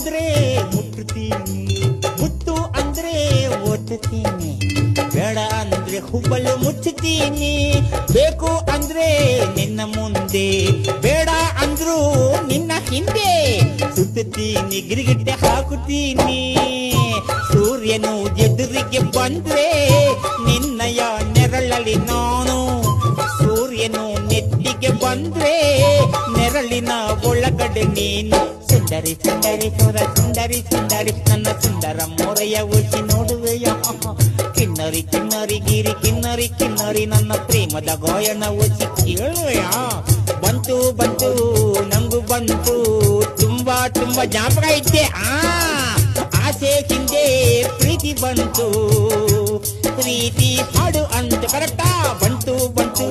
ಅಂದ್ರೆ ಮುಟ್ಟುತ್ತೀನಿ, ಮುತ್ತು ಅಂದ್ರೆ ಒತ್ತುತ್ತೀನಿ, ಬೇಡ ಅಂದ್ರೆ ಹುಬ್ಬಲು ಮುಚ್ಚುತ್ತೀನಿ, ಬೇಕು ಅಂದ್ರೆ ನಿನ್ನ ಮುಂದೆ, ಬೇಡ ಅಂದ್ರು ನಿನ್ನ ಹಿಂದೆ, ಸುತ್ತುತ್ತೀನಿ ಗಿರಿಗಿಟ್ಟೆ ಹಾಕುತ್ತೀನಿ. ಸೂರ್ಯನು ಎದುರಿಗೆ ಬಂದ್ರೆ ನಿನ್ನಯ ನೆರಳಲ್ಲಿ ನಾನು, ಸೂರ್ಯನು ನೆತ್ತಿಗೆ ಬಂದ್ರೆ ನೆರಳಿನ ಒಳಗಡೆ ನೀನು. ಸುಂದರಿ ಸುಂದರಿ ಸುರ ಸುಂದರಿ ಸುಂದರಿ ನನ್ನ ಸುಂದರ ಮೊರೆಯ ಉಚ್ಚಿ ನೋಡುವೆಯ, ಕಿನ್ನರಿ ಕಿನ್ನರಿ ಗಿರಿ ಕಿನ್ನರಿ ಕಿನ್ನರಿ ನನ್ನ ಪ್ರೇಮದ ಗಾಯನ ಉಚ್ಚಿ ಕೇಳುವೆಯ. ಬಂತು ಬಂತು ನಂಗು ಬಂತು ತುಂಬಾ ತುಂಬಾ ಜ್ಞಾಪಕ ಇದ್ದೆ, ಆಸೆ ಹಿಂದೆ ಪ್ರೀತಿ ಬಂತು, ಪ್ರೀತಿ ಹಾಡು ಅಂತ ಕರೆಕ್ಟಾ. ಬಂತು ಬಂತು